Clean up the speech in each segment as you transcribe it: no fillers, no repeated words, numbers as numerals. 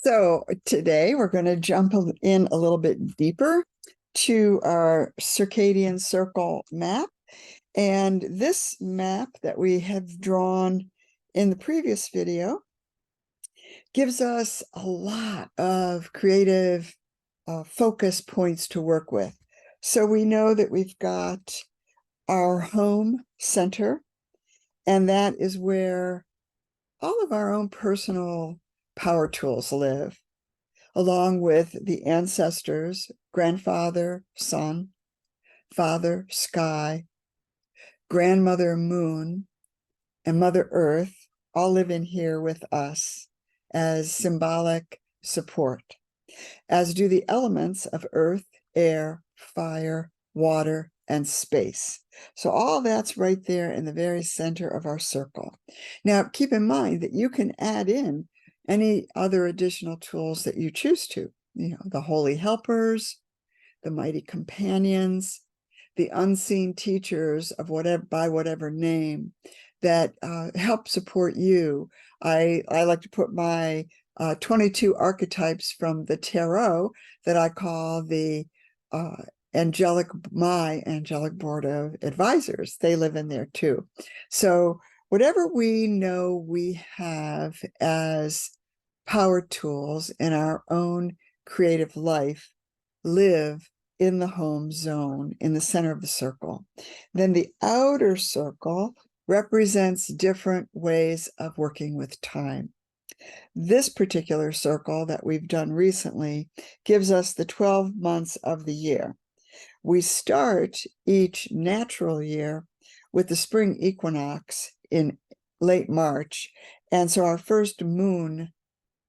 So today we're going to jump in a little bit deeper to our circadian circle map. And this map that we have drawn in the previous video gives us a lot of creative focus points to work with. So we know that we've got our home center, and that is where all of our own personal power tools live, along with the ancestors, grandfather, sun, father, sky, grandmother, moon, and Mother Earth, all live in here with us as symbolic support, as do the elements of earth, air, fire, water, and space. So all that's right there in the very center of our circle. Now, keep in mind that you can add in any other additional tools that you choose to, the holy helpers, the mighty companions, the unseen teachers of whatever, by whatever name, that help support you. I like to put my 22 archetypes from the tarot that I call the my angelic board of advisors. They live in there too. So whatever we know we have as power tools in our own creative life live in the home zone, in the center of the circle. Then the outer circle represents different ways of working with time. This particular circle that we've done recently gives us the 12 months of the year. We start each natural year with the spring equinox in late March. And so our first moon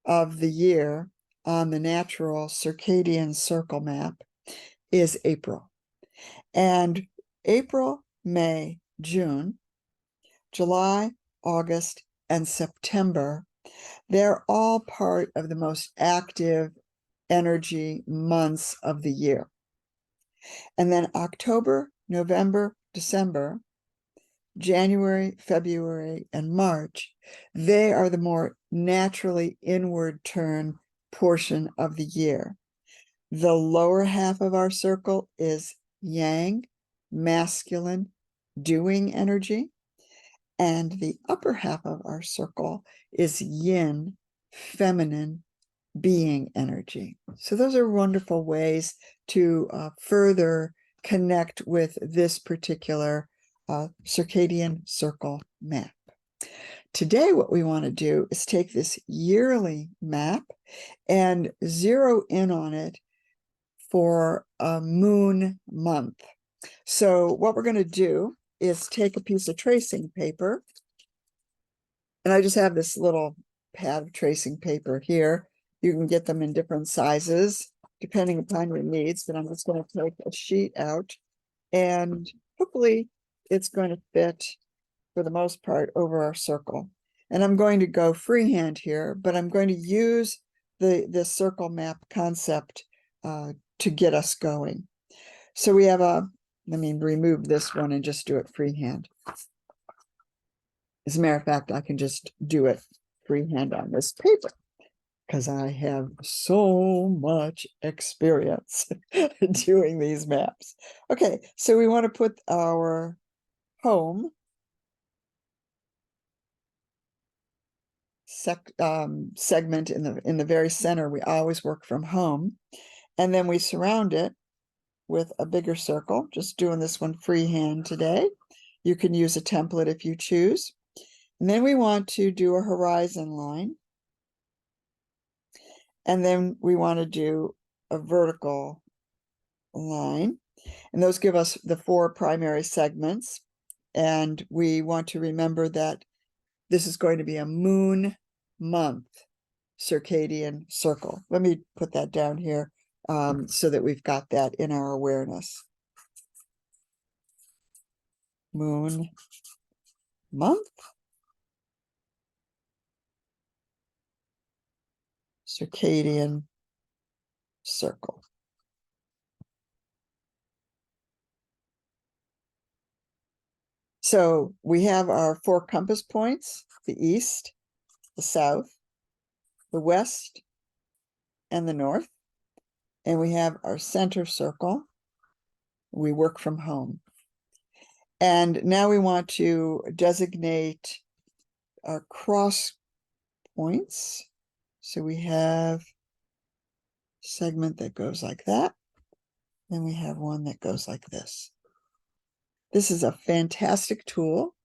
of the year on the natural circadian circle map is April. And April, May, June, July, August, and September, they're all part of the most active energy months of the year. And then October, November, December, January, February, and March, they are the more naturally inward turn portion of the year. The lower half of our circle is yang, masculine, doing energy. And the upper half of our circle is yin, feminine, being energy. So those are wonderful ways to further connect with this particular circadian circle map. Today, what we want to do is take this yearly map and zero in on it for a moon month. So what we're going to do is take a piece of tracing paper, and I just have this little pad of tracing paper here. You can get them in different sizes depending upon your needs, but I'm just going to take a sheet out, and hopefully it's going to fit for the most part over our circle. And I'm going to go freehand here, but I'm going to use the circle map concept to get us going. So we have let me remove this one and just do it freehand. As a matter of fact, I can just do it freehand on this paper because I have so much experience doing these maps. Okay, so we want to put our home segment in the very center. We always work from home, and then we surround it with a bigger circle. Just doing this one freehand today. You can use a template if you choose. And then we want to do a horizon line. And then we want to do a vertical line. And those give us the 4 primary segments. And we want to remember that this is going to be a moon month circadian circle. Let me put that down here so that we've got that in our awareness. Moon month circadian circle. So we have our 4 compass points: the east, the south, the west, and the north. And we have our center circle. We work from home. And now we want to designate our cross points. So we have segment that goes like that. Then we have one that goes like this. This is a fantastic tool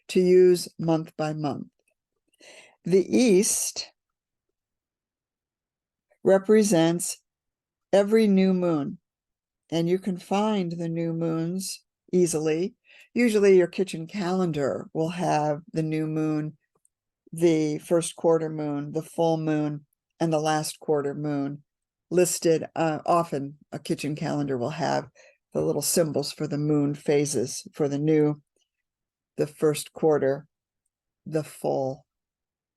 to use month by month. The east represents every new moon, and you can find the new moons easily. Usually your kitchen calendar will have the new moon, the first quarter moon, the full moon, and the last quarter moon listed. Often a kitchen calendar will have the little symbols for the moon phases for the new, the first quarter, the full,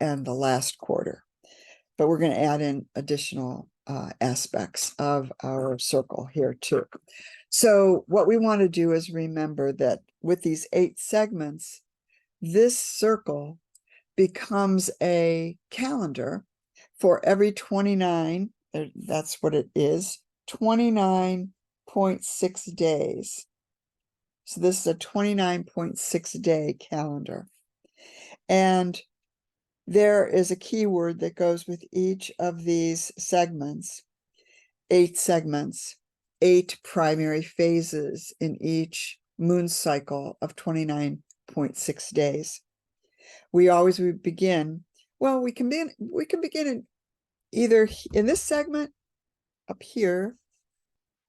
and the last quarter. But we're going to add in additional aspects of our circle here too. So what we want to do is remember that with these 8 segments, this circle becomes a calendar for every 29, that's what it is, 29.6 days. So this is a 29.6 day calendar. And there is a keyword that goes with each of these segments, 8 segments, 8 primary phases in each moon cycle of 29.6 days. We always begin, well, we can begin in either in this segment up here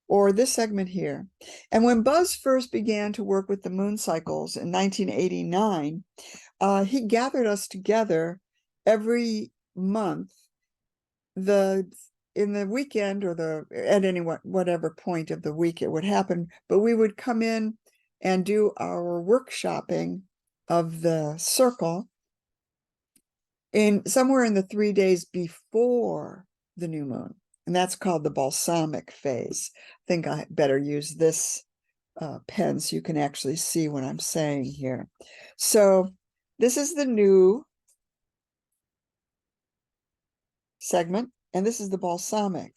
or this segment here. And when Buzz first began to work with the moon cycles in 1989, he gathered us together every month, in the weekend or at any whatever point of the week it would happen, but we would come in and do our workshopping of the circle in somewhere in the 3 days before the new moon, and that's called the balsamic phase. I think I better use this pen so you can actually see what I'm saying here. So this is the new segment, and this is the balsamic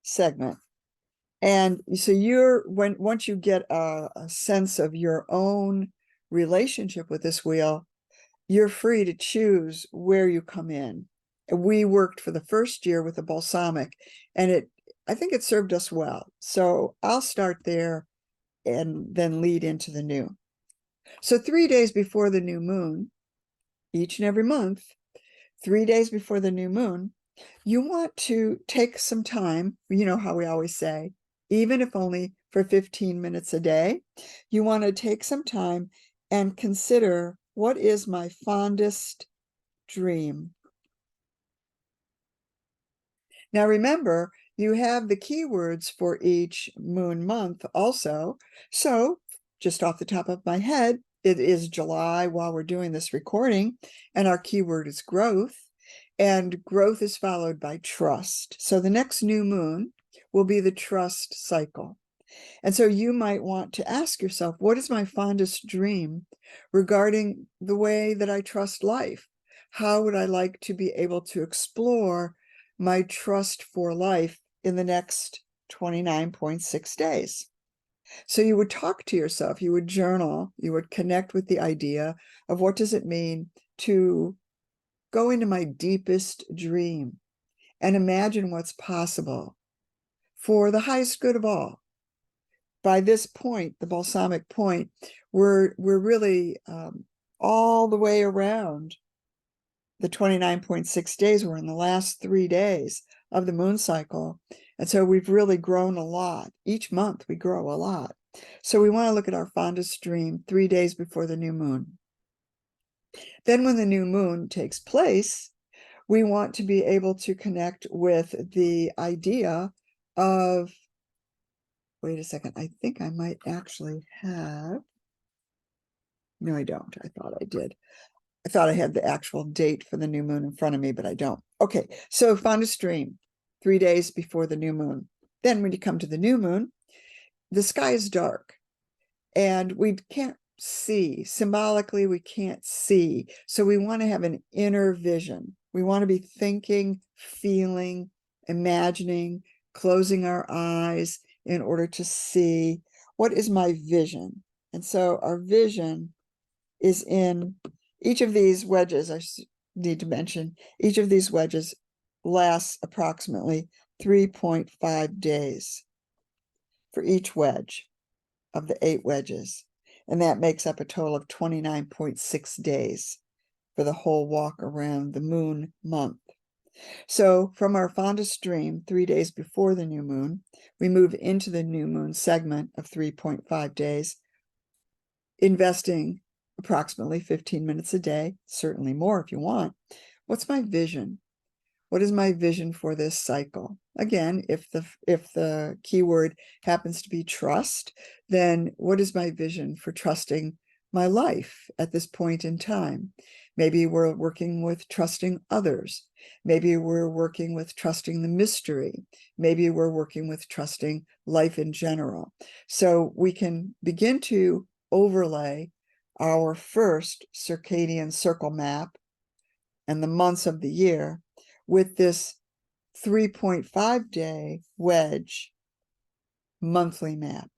segment. And so once you get a sense of your own relationship with this wheel, you're free to choose where you come in. We worked for the first year with the balsamic, and I think it served us well. So I'll start there and then lead into the new. So 3 days before the new moon, each and every month, 3 days before the new moon, you want to take some time. You know how we always say, even if only for 15 minutes a day, you want to take some time and consider, what is my fondest dream? Now remember, you have the keywords for each moon month also. So just off the top of my head, it is July while we're doing this recording, and our keyword is growth, and growth is followed by trust. So the next new moon will be the trust cycle. And so you might want to ask yourself, what is my fondest dream regarding the way that I trust life? How would I like to be able to explore my trust for life in the next 29.6 days? So you would talk to yourself, you would journal, you would connect with the idea of, what does it mean to go into my deepest dream and imagine what's possible for the highest good of all. By this point, the balsamic point, we're really all the way around the 29.6 days. We're in the last 3 days of the moon cycle. And so we've really grown a lot. Each month we grow a lot. So we want to look at our fondest dream 3 days before the new moon. Then when the new moon takes place, we want to be able to connect with the idea of, wait a second, I think I might actually have, no, I don't. I thought I did. I thought I had the actual date for the new moon in front of me, but I don't. Okay, so fondest dream, 3 days before the new moon. Then when you come to the new moon, the sky is dark and we can't see. Symbolically, we can't see. So we want to have an inner vision. We want to be thinking, feeling, imagining, closing our eyes in order to see what is my vision. And so our vision is in each of these wedges. I need to mention each of these wedges lasts approximately 3.5 days for each wedge of the 8 wedges. And that makes up a total of 29.6 days for the whole walk around the moon month. So from our fondest dream, 3 days before the new moon, we move into the new moon segment of 3.5 days, investing approximately 15 minutes a day, certainly more if you want. What's my vision? What is my vision for this cycle? Again, if the keyword happens to be trust, then what is my vision for trusting my life at this point in time? Maybe we're working with trusting others. Maybe we're working with trusting the mystery. Maybe we're working with trusting life in general. So we can begin to overlay our first circadian circle map and the months of the year with this 3.5 day wedge monthly map.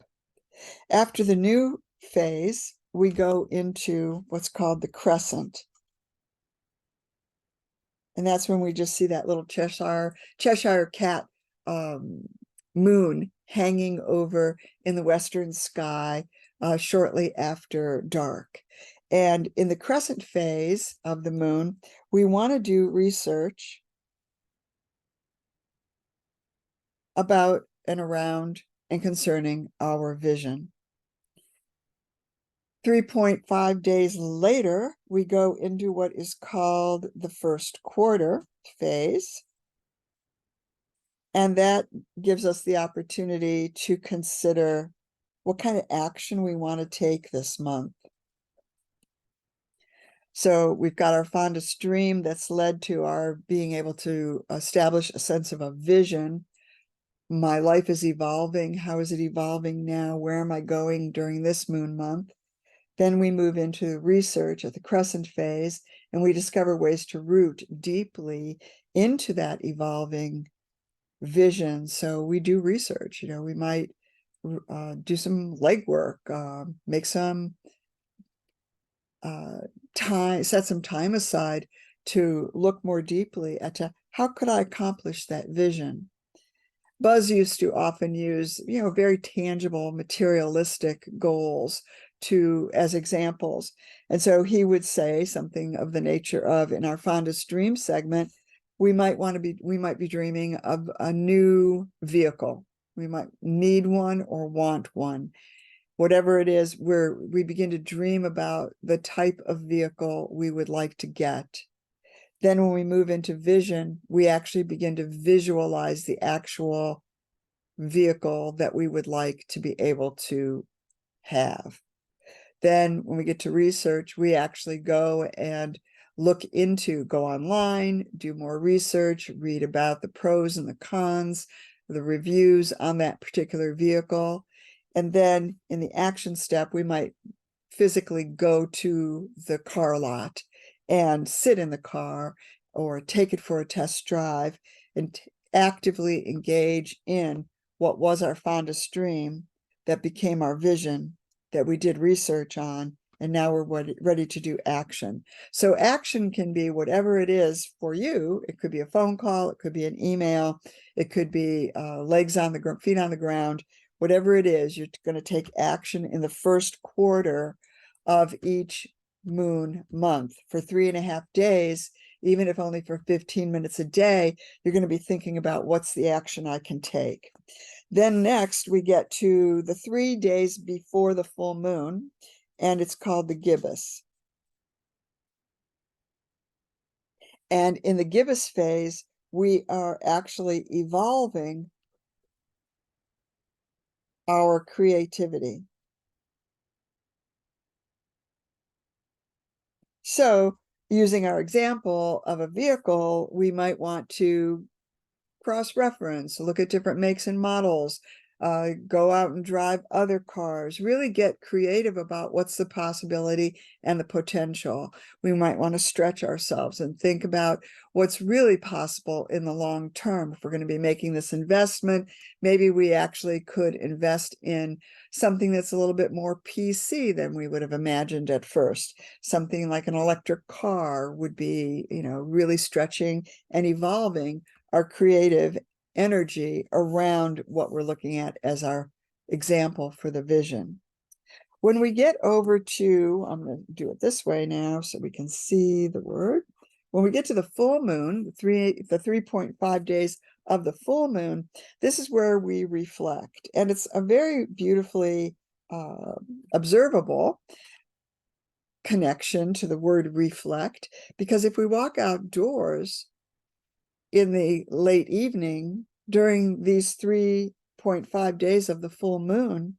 After the new phase, we go into what's called the crescent. And that's when we just see that little Cheshire cat moon hanging over in the western sky shortly after dark. And in the crescent phase of the moon, we want to do research about and around and concerning our vision. 3.5 days later, we go into what is called the first quarter phase. And that gives us the opportunity to consider what kind of action we want to take this month. So we've got our fondest dream that's led to our being able to establish a sense of a vision. My life is evolving. How is it evolving now? Where am I going during this moon month? Then we move into research at the crescent phase, and we discover ways to root deeply into that evolving vision. So we do research. We might do some legwork, make some time, set some time aside to look more deeply at how could I accomplish that vision. Buzz used to often use, very tangible, materialistic goals as examples. And so he would say something of the nature of, in our fondest dream segment, we might be dreaming of a new vehicle. We might need one or want one. Whatever it is, we begin to dream about the type of vehicle we would like to get. Then when we move into vision, we actually begin to visualize the actual vehicle that we would like to be able to have. Then when we get to research, we actually go and go online, do more research, read about the pros and the cons, the reviews on that particular vehicle. And then in the action step, we might physically go to the car lot and sit in the car or take it for a test drive and actively engage in what was our fondest dream that became our vision that we did research on, and now we're ready to do action. So action can be whatever it is for you. It could be a phone call, it could be an email, it could be feet on the ground. Whatever it is, you're going to take action in the first quarter of each moon month for 3.5 days. Even if only for 15 minutes a day, you're going to be thinking about what's the action I can take. Then next we get to the 3 days before the full moon, and it's called the gibbous. And in the gibbous phase, we are actually evolving our creativity. So using our example of a vehicle, we might want to cross-reference, look at different makes and models, go out and drive other cars, really get creative about what's the possibility and the potential. We might want to stretch ourselves and think about what's really possible in the long term. If we're going to be making this investment, maybe we actually could invest in something that's a little bit more PC than we would have imagined at first. Something like an electric car would be, really stretching and evolving our creative energy around what we're looking at as our example for the vision. When we get over to, I'm going to do it this way now so we can see the word. When we get to the full moon, the 3.5 days of the full moon, this is where we reflect. And it's a very beautifully observable connection to the word reflect, because if we walk outdoors in the late evening during these 3.5 days of the full moon,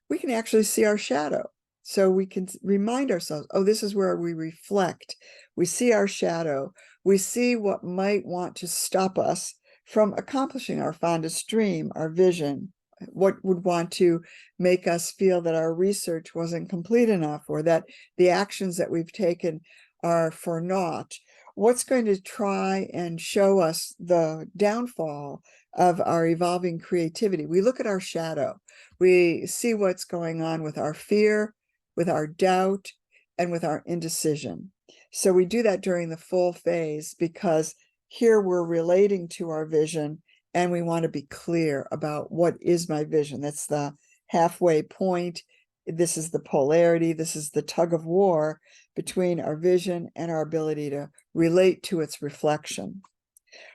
we can actually see our shadow. So we can remind ourselves, oh, this is where we reflect. We see our shadow. We see what might want to stop us from accomplishing our fondest dream, our vision, what would want to make us feel that our research wasn't complete enough, or that the actions that we've taken are for naught. What's going to try and show us the downfall of our evolving creativity? We look at our shadow. We see what's going on with our fear, with our doubt, and with our indecision. So we do that during the full phase, because here we're relating to our vision, and we want to be clear about what is my vision. That's the halfway point. This is the polarity. This is the tug of war between our vision and our ability to relate to its reflection.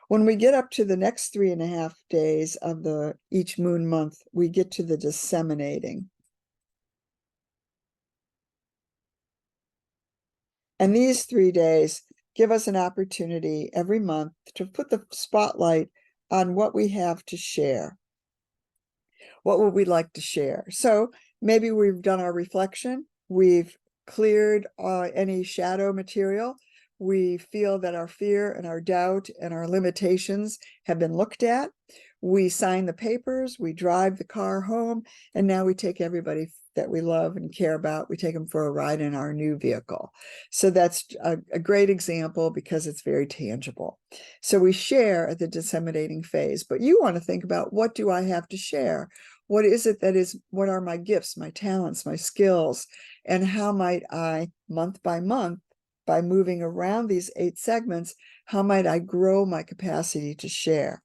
When we get up to the next 3.5 days of each moon month, we get to the disseminating. And these 3 days give us an opportunity every month to put the spotlight on what we have to share. What would we like to share? So maybe we've done our reflection. We've cleared any shadow material. We feel that our fear and our doubt and our limitations have been looked at. We sign the papers, we drive the car home, and now we take everybody that we love and care about, we take them for a ride in our new vehicle. So that's a great example, because it's very tangible. So we share at the disseminating phase, but you want to think about, what do I have to share? What is it what are my gifts, my talents, my skills, and how might I, month by month, by moving around these 8 segments, how might I grow my capacity to share?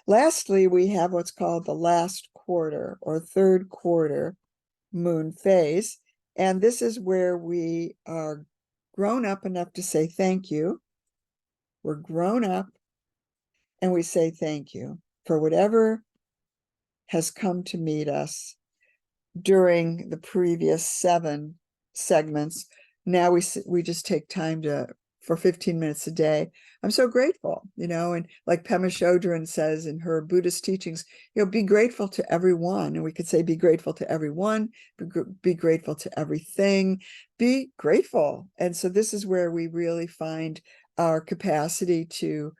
Lastly, we have what's called the last quarter or third quarter moon phase. And this is where we are grown up enough to say thank you. We're grown up and we say thank you for whatever has come to meet us during the previous 7 segments. Now we just take time for 15 minutes a day. I'm so grateful, and like Pema Chodron says in her Buddhist teachings, be grateful to everyone. And we could say, be grateful to everyone, be grateful to everything, be grateful. And so this is where we really find our capacity to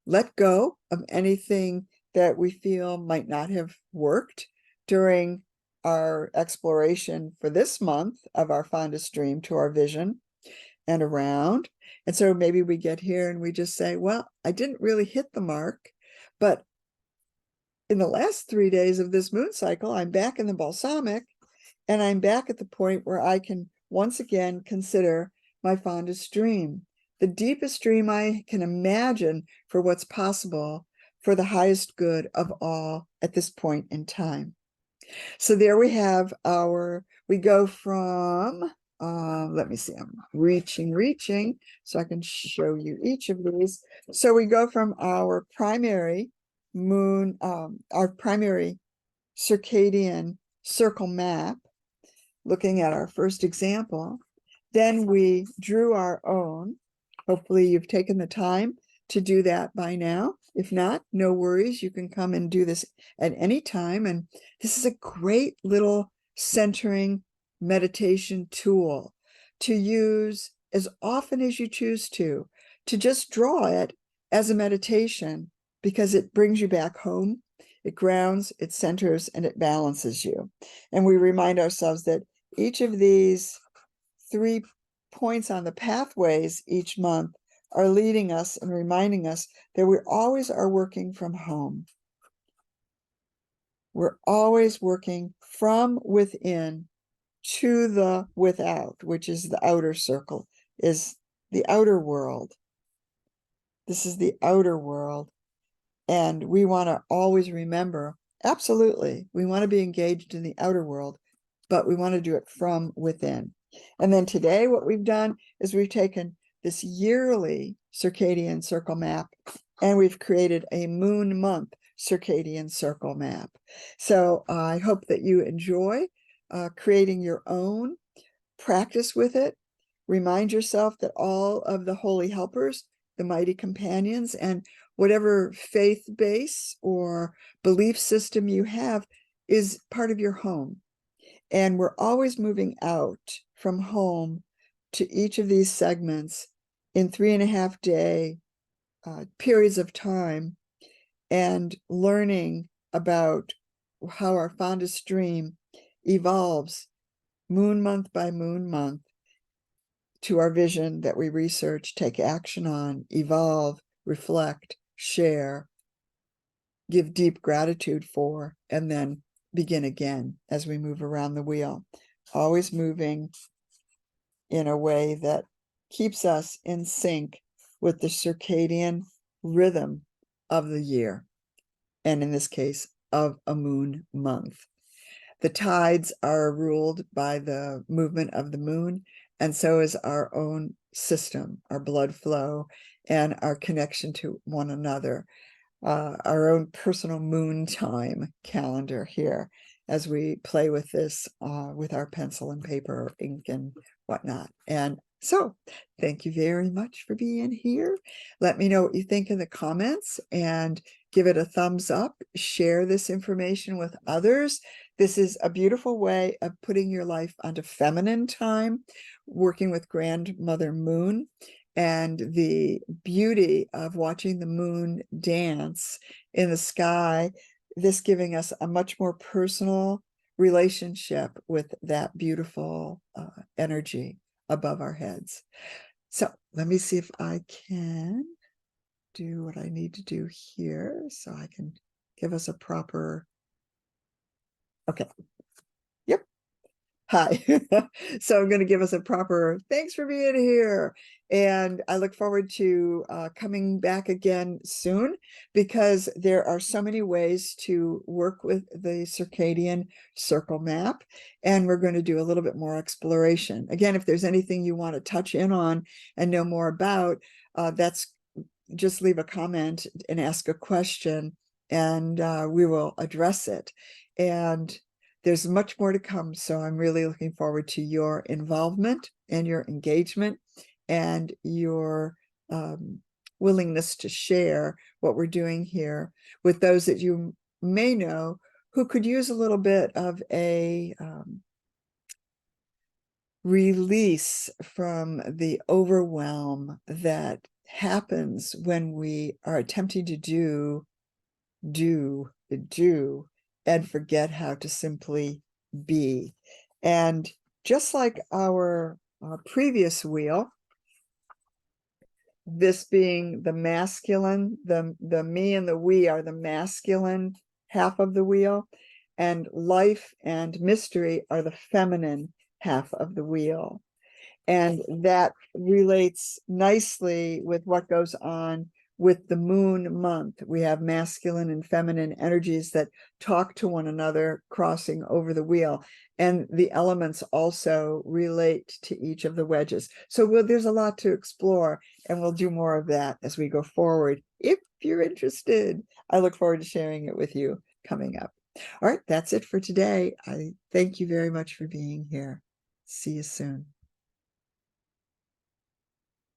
let go of anything that we feel might not have worked during our exploration for this month of our fondest dream to our vision and around. And so maybe we get here and we just say, well, I didn't really hit the mark, but in the last 3 days of this moon cycle, I'm back in the balsamic, and I'm back at the point where I can once again consider my fondest dream, the deepest dream I can imagine for what's possible for the highest good of all at this point in time. So there we have we go from, let me see, I'm reaching, so I can show you each of these. So we go from our primary moon, our primary circadian circle map, looking at our first example. Then we drew our own. Hopefully you've taken the time to do that by now. If not, no worries. You can come and do this at any time. And this is a great little centering meditation tool to use as often as you choose to just draw it as a meditation, because it brings you back home. It grounds, it centers, and it balances you. And we remind ourselves that each of these 3 points on the pathways each month are leading us and reminding us that we always are working from home. We're always working from within to the without, which is the outer circle, is the outer world. This is the outer world. And we want to always remember, absolutely, we want to be engaged in the outer world, but we want to do it from within. And then today, what we've done is we've taken this yearly circadian circle map and we've created a Moon Month Circadian Circle map. So I hope that you enjoy creating your own, practice with it, remind yourself that all of the holy helpers, the mighty companions, and whatever faith base or belief system you have is part of your home. And we're always moving out from home to each of these segments in 3.5-day periods of time and learning about how our fondest dream evolves moon month by moon month to our vision that we research, take action on, evolve, reflect, share, give deep gratitude for, and then begin again as we move around the wheel, always moving in a way that keeps us in sync with the circadian rhythm of the year, and in this case, of a moon month. The tides are ruled by the movement of the moon, and so is our own system, our blood flow, and our connection to one another, our own personal moon time calendar here as we play with this with our pencil and paper, ink and whatnot. And so thank you very much for being here. Let me know what you think in the comments and give it a thumbs up. Share this information with others. This is a beautiful way of putting your life onto feminine time, working with Grandmother Moon, and the beauty of watching the moon dance in the sky, this giving us a much more personal relationship with that beautiful energy above our heads. So let me see if I can do what I need to do here so I can give us a proper, okay. Yep. Hi. So I'm going to give us a proper thanks for being here. And I look forward to coming back again soon, because there are so many ways to work with the circadian circle map. And we're going to do a little bit more exploration. Again, if there's anything you want to touch in on and know more about, that's just leave a comment and ask a question, and we will address it. And there's much more to come. So I'm really looking forward to your involvement and your engagement and your willingness to share what we're doing here with those that you may know who could use a little bit of a release from the overwhelm that happens when we are attempting to do and forget how to simply be. And just like our previous wheel, this being the masculine, the me and the we are the masculine half of the wheel, and life and mystery are the feminine half of the wheel. And that relates nicely with what goes on with the moon month. We have masculine and feminine energies that talk to one another, crossing over the wheel. And the elements also relate to each of the wedges. So there's a lot to explore, and we'll do more of that as we go forward. If you're interested, I look forward to sharing it with you coming up. All right, that's it for today. I thank you very much for being here. See you soon.